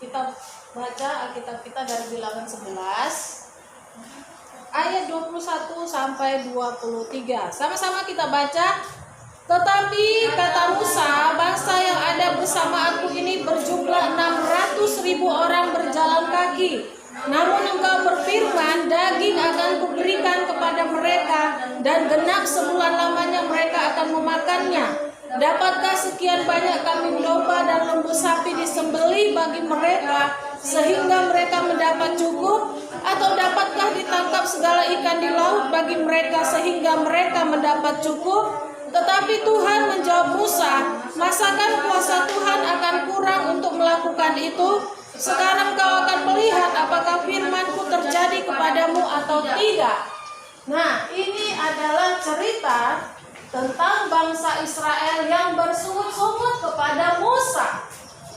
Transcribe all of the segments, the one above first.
Kita baca Alkitab kita dari Bilangan 11 ayat 21 sampai 23. Sama-sama kita baca. Tetapi kata Musa, bangsa yang ada bersama aku ini berjumlah 600.000 orang berjalan kaki. Namun engkau berfirman, daging akan kuberikan kepada mereka, dan genap sebulan lamanya mereka akan memakannya. Dapatkah sekian banyak kambing domba dan lembu sapi disembelih bagi mereka sehingga mereka mendapat cukup? Atau dapatkah ditangkap segala ikan di laut bagi mereka sehingga mereka mendapat cukup? Tetapi Tuhan menjawab Musa, masakan kuasa Tuhan akan kurang untuk melakukan itu? Sekarang kau akan melihat apakah firman-Ku terjadi kepadamu atau tidak. Nah, ini adalah cerita tentang bangsa Israel yang bersungut-sungut kepada Musa.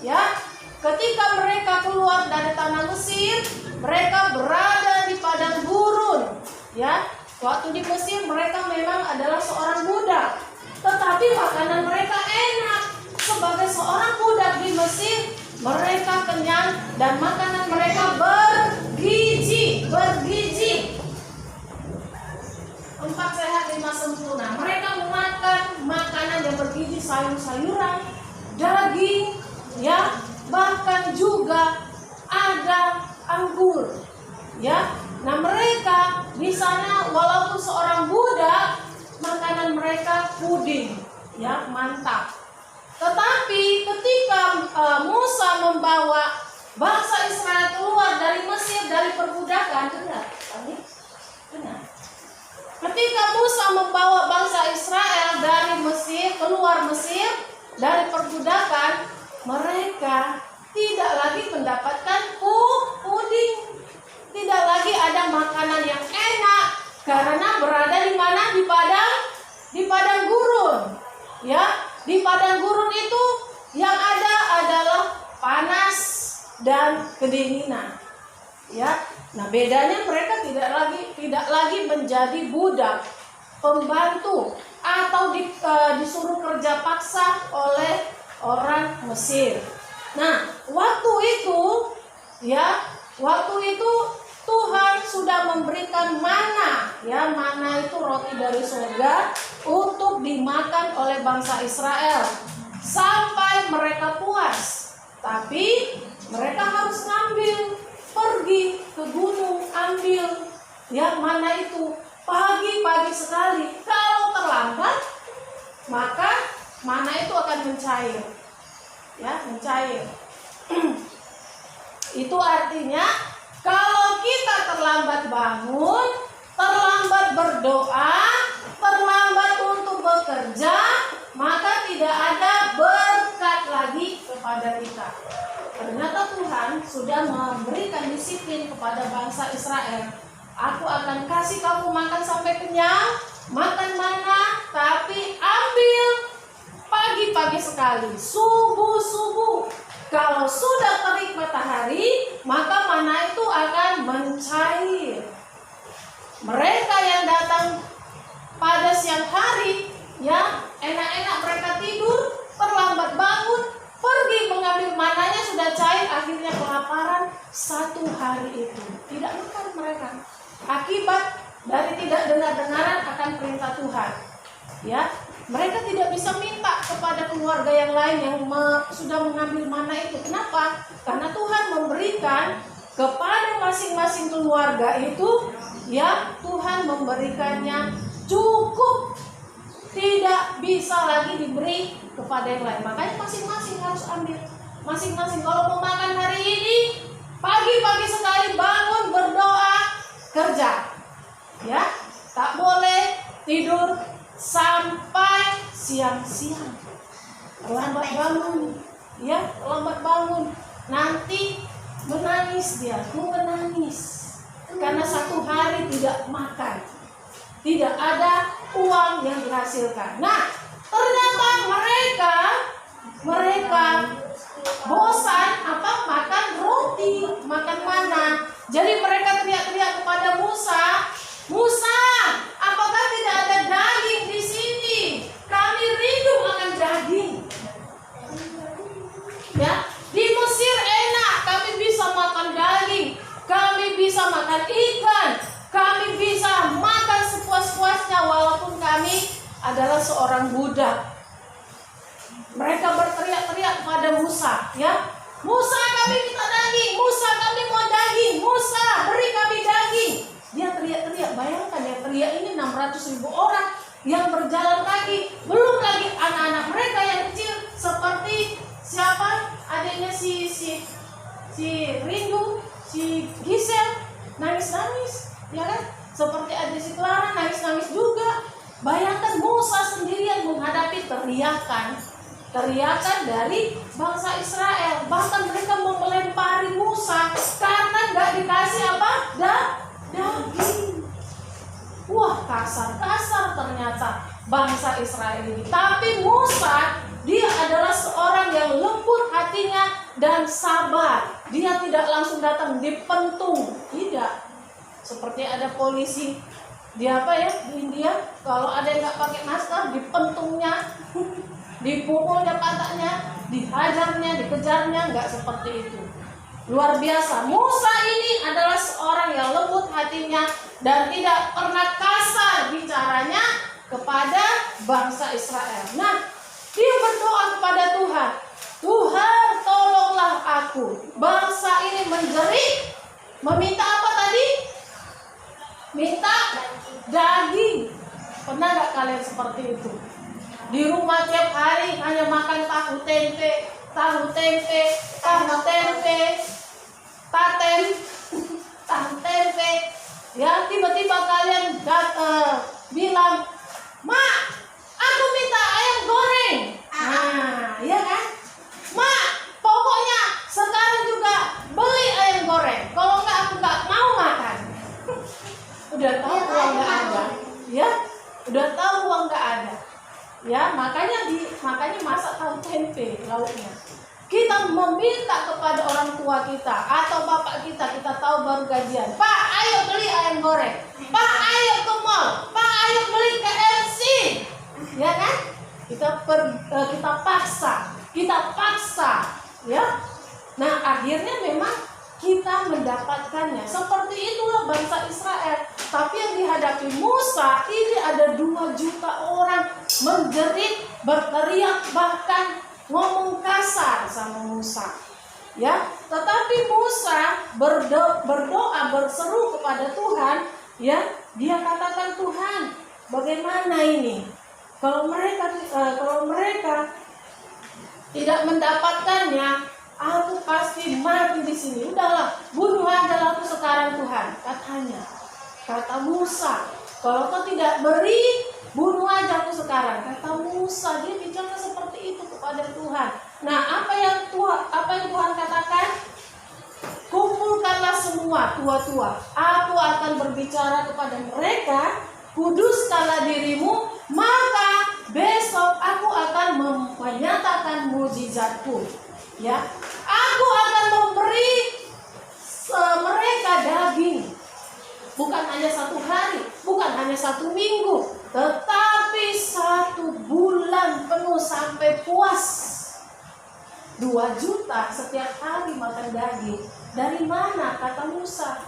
Ya, ketika mereka keluar dari tanah Mesir, mereka berada di padang gurun. Ya, waktu di Mesir mereka memang adalah seorang budak, tetapi makanan mereka enak. Sebagai seorang budak di Mesir, mereka kenyang dan makanan mereka bergizi. 4 sehat 5 sempurna. Mereka memakan makanan yang bergizi, sayur-sayuran, daging, ya, bahkan juga ada anggur, ya. Nah, mereka di sana walaupun seorang budak, makanan mereka puding, ya, mantap. Tetapi ketika Musa membawa bangsa Israel keluar dari Mesir, dari perbudakan, benar. Ketika Musa membawa bangsa Israel dari Mesir, keluar Mesir, dari perbudakan, mereka tidak lagi mendapatkan puding. Tidak lagi ada makanan yang enak karena berada di mana? Di padang gurun. Ya, di padang gurun itu yang ada adalah panas dan kedinginan. Ya, nah bedanya mereka tidak lagi menjadi budak, pembantu atau disuruh kerja paksa oleh orang Mesir. Nah, waktu itu Tuhan sudah memberikan mana, ya, mana itu roti dari surga untuk dimakan oleh bangsa Israel sampai mereka puas. Tapi mereka harus pergi ke gunung, ambil, ya, mana itu pagi-pagi sekali. Kalau terlambat, maka mana itu akan mencair, ya, mencair. Itu artinya kalau kita terlambat bangun, terlambat berdoa, terlambat untuk bekerja, maka tidak ada berkat lagi kepada kita. Ternyata Tuhan sudah memberikan disiplin kepada bangsa Israel. Aku akan kasih kamu makan sampai kenyang, makan mana, tapi ambil pagi-pagi sekali, subuh-subuh. Kalau sudah terik matahari, maka mana itu akan mencair. Mereka yang datang pada siang hari, ya, enak-enak mereka tidur, terlambat bangun, pergi mengambil mananya sudah cair, akhirnya kelaparan 1 hari itu. Tidak makan mereka. Akibat dari tidak dengar-dengaran akan perintah Tuhan. Ya, mereka tidak bisa minta kepada keluarga yang lain yang sudah mengambil mana itu. Kenapa? Karena Tuhan memberikan kepada masing-masing keluarga itu, ya, Tuhan memberikannya cukup. Tidak bisa lagi diberi kepada yang lain. Makanya masing-masing harus ambil. Masing-masing kalau mau makan hari ini, pagi-pagi sekali bangun, berdoa, kerja. Ya, tak boleh tidur sampai siang-siang. Lambat bangun, ya, lambat bangun. Nanti menangis dia, menangis karena 1 hari tidak makan, tidak ada uang yang dihasilkan. Nah, ternyata mereka bosan makan roti, makan mana. Jadi mereka teriak-teriak kepada Musa, Musa, apakah tidak ada daging di sini? Kami rindu makan daging. Ya, di Mesir enak, kami adalah seorang budak. Mereka berteriak-teriak kepada Musa, ya. Musa, kami minta daging. Musa, kami mau daging. Musa, beri kami daging. Dia teriak-teriak. Bayangkan ya, teriak ini 600.000 orang yang berjalan kaki. Belum lagi anak-anak mereka yang kecil seperti siapa? Adiknya si Rindu, si Gisel, nangis-nangis, ya kan? Seperti adik si Clara nangis-nangis juga. Bayangkan Musa sendirian menghadapi teriakan dari bangsa Israel. Bahkan mereka mau melempari Musa karena nggak dikasih apa? Daging. Wah, kasar ternyata bangsa Israel ini. Tapi Musa, dia adalah seorang yang lembut hatinya dan sabar. Dia tidak langsung datang dipentung, tidak. Seperti ada polisi di apa ya di India, kalau ada yang nggak pakai masker dipentungnya, dipukulnya patahnya, dihajarnya, dikejarnya, nggak seperti itu. Luar biasa. Musa ini adalah seorang yang lembut hatinya dan tidak pernah kasar bicaranya kepada bangsa Israel. Nah, dia berdoa kepada Tuhan. Tuhan, tolonglah aku. Bangsa ini menjerit, meminta apa tadi? Minta daging. Pernah gak kalian seperti itu? Di rumah tiap hari hanya makan tahu tempe, ya tiba-tiba kalian bilang, "Mak, aku minta ayam goreng." Nah, ya kan? "Mak, pokoknya sekarang juga beli ayam goreng. Kalau enggak aku enggak mau makan." Udah tahu uang enggak ada, ya? Udah tahu uang enggak ada. Ya, makanya masak tahu tempe lauknya. Kita meminta kepada orang tua kita atau bapak kita tahu baru gajian. "Pak, ayo beli ayam goreng. Pak, ayo ke mall. Pak, ayo beli KFC." Ya kan? Kita paksa, ya. Nah, akhirnya memang kita mendapatkannya. Seperti itulah bangsa Israel. Tapi yang dihadapi Musa ini ada 2 juta orang menjerit, berteriak, bahkan ngomong kasar sama Musa. Ya, tetapi Musa berdoa berseru kepada Tuhan, ya. Dia katakan, "Tuhan, bagaimana ini? Kalau mereka tidak mendapatkannya, aku pasti mati di sini. Udahlah, bunuh aja aku sekarang, Tuhan," katanya. Kata Musa, "Kalau kau tidak beri, bunuh aja aku sekarang." Kata Musa, dia bicara seperti itu kepada Tuhan. Nah, apa yang Tuhan katakan? "Kumpulkanlah semua tua-tua. Aku akan berbicara kepada mereka. Kuduskanlah dirimu, maka besok aku akan menyatakan mujizatku." Ya, aku akan memberi mereka daging. Bukan hanya 1 hari, bukan hanya 1 minggu, tetapi 1 bulan penuh sampai puas. 2 juta setiap hari makan daging. Dari mana? Kata Musa.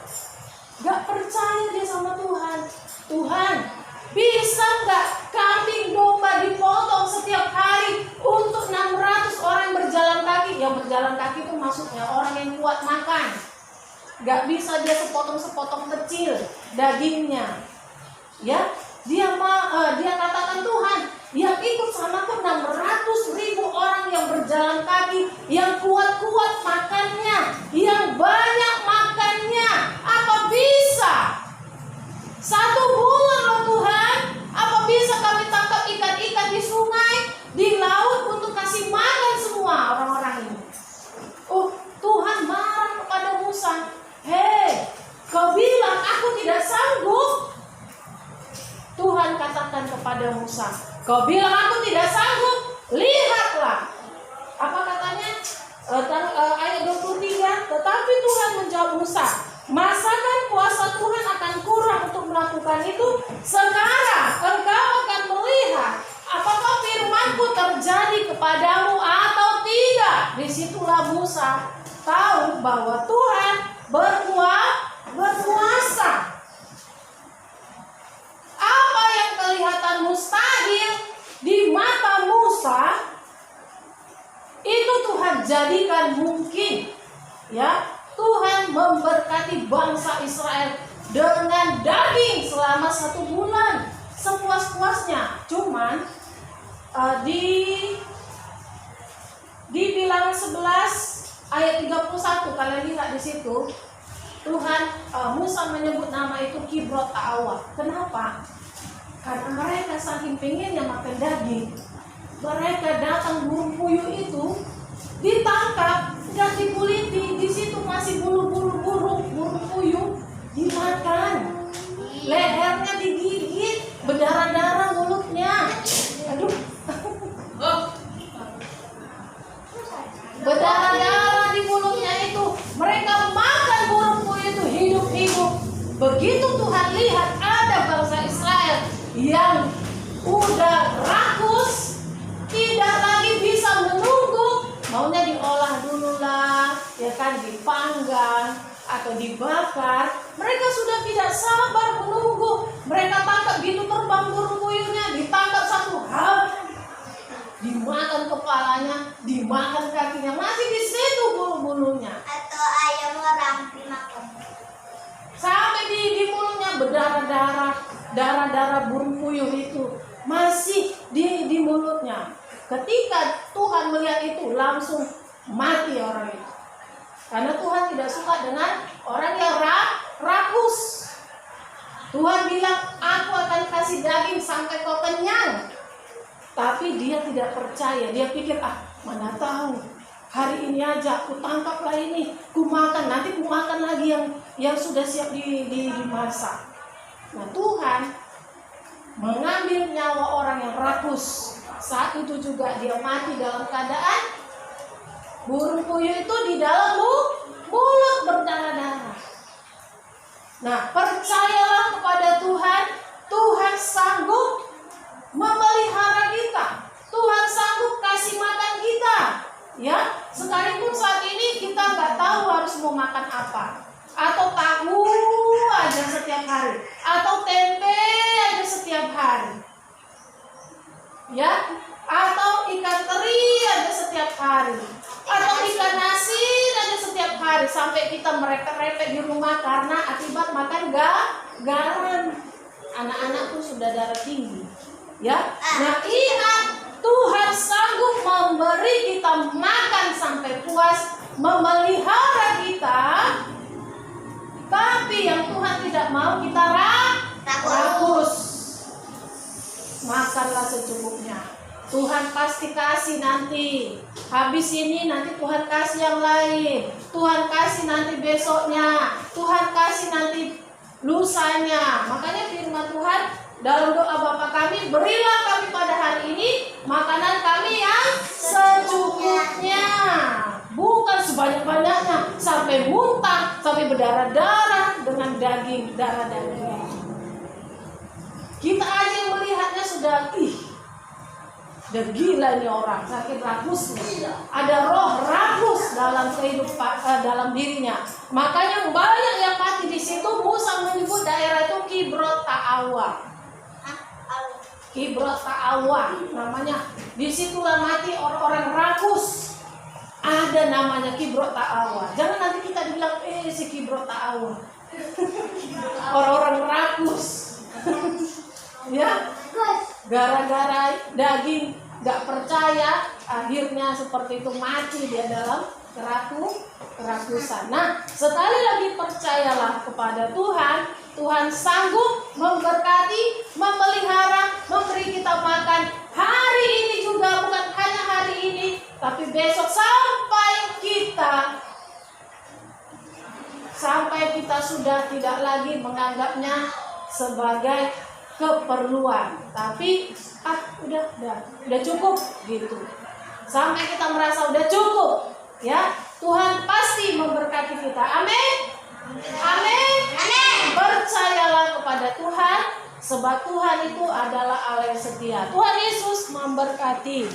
Gak percaya dia sama Tuhan. "Tuhan, bisa gak kambing domba dipotong setiap hari untuk 600 orang berjalan kaki?" Yang berjalan kaki itu maksudnya orang yang kuat makan. Gak bisa dia sepotong-sepotong kecil dagingnya. Ya, dia katakan, "Tuhan, yang ikut sama aku 600.000 orang yang berjalan kaki, yang kuat-kuat makannya, yang banyak makannya. Apa bisa 1 bulan loh Tuhan? Apa bisa kami tangkap ikan-ikan di sungai, di laut untuk kasih makan semua orang-orang ini?" Oh, Tuhan marah kepada Musa. "Hei, kau bilang aku tidak sanggup." Tuhan katakan kepada Musa, "Kau bilang aku tidak sanggup? Lihatlah." Apa katanya? Ayat 23. Tetapi Tuhan menjawab Musa, "Masakan kuasa Tuhan akan kurang untuk melakukan itu? Sekarang engkau akan melihat apakah firman-Ku terjadi kepadamu atau tidak." Disitulah Musa tahu bahwa Tuhan berkuasa. Apa yang kelihatan dikatakan mustahil di mata Musa, itu Tuhan jadikan mungkin. Ya, Tuhan memberkati bangsa Israel dengan daging selama 1 bulan sepuas-puasnya. Cuman di Bilangan 11 ayat 31, kalian lihat di situ, Tuhan Musa menyebut nama itu Kibrot Ta'awa. Kenapa? Karena mereka saking pengennya makan daging, mereka datang burung puyuh itu ditangkap dan dikuliti. Di situ masih bulu-bulu burung puyuh dimakan, lehernya digigit, berdarah-darah mulutnya. Aduh, berdarah-darah di mulutnya itu. Mereka makan burung puyuh itu hidup-hidup. Begitu Tuhan lihat ada bangsa Israel yang udah rakus, tidak lagi bisa menunggu, maunya diolah dulu lah, ya kan, dipanggang atau dibakar. Mereka sudah tidak sabar menunggu. Mereka tangkap gitu, terbang burung puyuhnya, ditangkap satu hal, dimakan kepalanya, dimakan kakinya, masih di situ bulu-bulunya. Atau ayam orang dimakan. Sampai di mulutnya berdarah-darah, darah-darah burung puyuh itu masih di mulutnya. Ketika Tuhan melihat itu, langsung mati orang itu. Karena Tuhan tidak suka dengan orang yang rakus. Tuhan bilang, aku akan kasih daging sampai kau kenyang. Tapi dia tidak percaya. Dia pikir, mana tahu, hari ini aja aku tangkaplah ini, ku makan, nanti ku makan lagi yang sudah siap dimasak. Nah, Tuhan mengambil nyawa orang yang rakus. Saat itu juga dia mati dalam keadaan burung puyuh itu di dalam mulut berdarah-darah. Nah, percayalah kepada Tuhan. Tuhan sanggup memelihara kita. Tuhan sanggup kasih makan kita. Ya, sekalipun saat ini kita nggak tahu harus mau makan apa. Atau tahu aja setiap hari, atau tempe aja setiap hari. Ya, atau ikan teri aja setiap hari, atau ikan asin aja setiap hari, sampai kita merepet-repet di rumah karena akibat makan garam. Anak-anak tuh sudah darah tinggi. Ya, nah ingat, Tuhan sanggup memberi kita makan sampai puas, memelihara kita. Tapi yang Tuhan tidak mau kita rakus. Makanlah secukupnya. Tuhan pasti kasih nanti. Habis ini nanti Tuhan kasih yang lain. Tuhan kasih nanti besoknya. Tuhan kasih nanti lusanya. Makanya firman Tuhan dalam doa Bapa kami, berilah kami pada hari ini makanan kami yang secukupnya. Bukan sebanyak-banyaknya sampai muntah, sampai berdarah-darah dengan daging, darah-daging. Kita aja yang melihatnya sudah, udah gila nih orang, sakit rakusnya. Ada roh rakus dalam kehidupan, dalam dirinya. Makanya banyak yang mati di situ. Musa menyebut daerah itu Kibrot Ta'awa. Kibrot Ta'awa namanya. Disitulah mati orang-orang rakus. Ada namanya Kibrot Ta'awa. Jangan nanti kita dibilang, si Kibrot Ta'awa. Orang-orang rakus. Ya, gara-gara daging gak percaya, akhirnya seperti itu mati dia dalam kerakusan. Nah, sekali lagi percayalah kepada Tuhan. Tuhan sanggup memberkati, memelihara, memberi kita makan hari ini juga, bukan hanya hari ini, tapi besok sampai kita sudah tidak lagi menganggapnya sebagai keperluan, tapi udah cukup gitu. Sampai kita merasa udah cukup, ya, Tuhan pasti memberkati kita. Amin. Amin. Amin. Percayalah kepada Tuhan, sebab Tuhan itu adalah Allah yang setia. Tuhan Yesus memberkati.